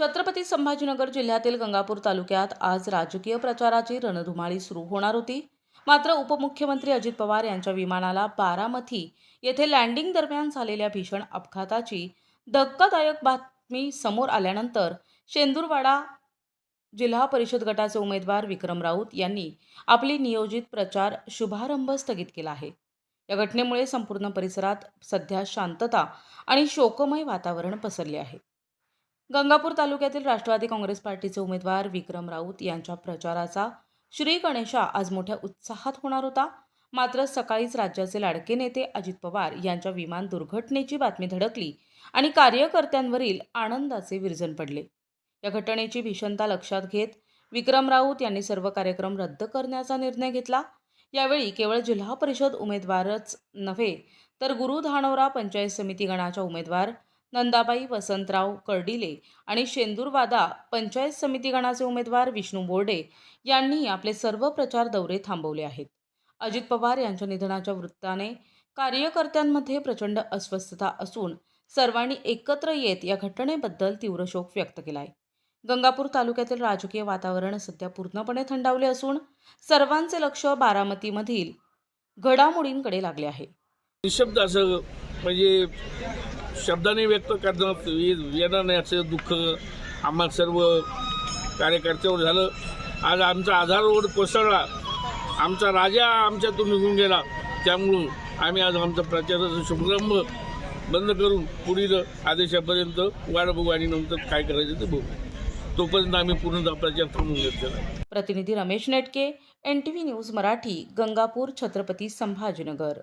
छत्रपती संभाजीनगर जिल्ह्यातील गंगापूर तालुक्यात आज राजकीय प्रचाराची रणधुमाळी सुरू होणार होती. मात्र उपमुख्यमंत्री अजित पवार यांच्या विमानाला बारामती येथे लँडिंग दरम्यान झालेल्या भीषण अपघाताची धक्कादायक बातमी समोर आल्यानंतर शेंदूरवाडा जिल्हा परिषद गटाचे उमेदवार विक्रम राऊत यांनी आपली नियोजित प्रचार शुभारंभ स्थगित केला आहे. या घटनेमुळे संपूर्ण परिसरात सध्या शांतता आणि शोकमय वातावरण पसरले आहे. गंगापूर तालुक्यातील राष्ट्रवादी काँग्रेस पार्टीचे उमेदवार विक्रम राऊत यांच्या प्रचाराचा श्री गणेशा आज मोठ्या उत्साहात होणार होता. मात्र सकाळीच राज्याचे लाडके नेते अजित पवार यांच्या विमान दुर्घटनेची बातमी धडकली आणि कार्यकर्त्यांवरील आनंदाचे विरजन पडले. या घटनेची भीषणता लक्षात घेत विक्रम राऊत यांनी सर्व कार्यक्रम रद्द करण्याचा निर्णय घेतला. यावेळी केवळ जिल्हा परिषद उमेदवारच नव्हे तर गुरु धानोरा पंचायत समिती गणाच्या उमेदवार नंदाबाई वसंतराव कर्डिले आणि शेंदूरवादा पंचायत समिती गणाचे उमेदवार विष्णू बोर्डे यांनी आपले सर्व प्रचार दौरे थांबवले आहेत. अजित पवार यांच्या निधनाच्या वृत्ताने कार्यकर्त्यांमध्ये प्रचंड अस्वस्थता असून सर्वांनी एकत्र येत या घटनेबद्दल तीव्र शोक व्यक्त केला आहे. गंगापूर तालुक्यातील राजकीय वातावरण सध्या पूर्णपणे थंडावले असून सर्वांचे लक्ष बारामतीमधील घडामोडींकडे लागले आहे. निशब्द असं म्हणजे शब्दाने व्यक्त करणं येणार नाही असं दुःख आम्हा सर्व कार्यकर्त्यावर झालं. आज आमचा आधार रोड कोसळला, आमचा राजा आमच्यातून निघून गेला. त्यामुळं आम्ही आज आमचा प्रचाराचा शुभारंभ बंद करून पुढील आदेशापर्यंत वाट बघू आणि नंतर काय करायचं ते बघू. तोपर्यंत आम्ही पूर्ण प्रचार थांबवून घेतलेला. प्रतिनिधी रमेश नेटके, NTV न्यूज मराठी, गंगापूर, छत्रपती संभाजीनगर.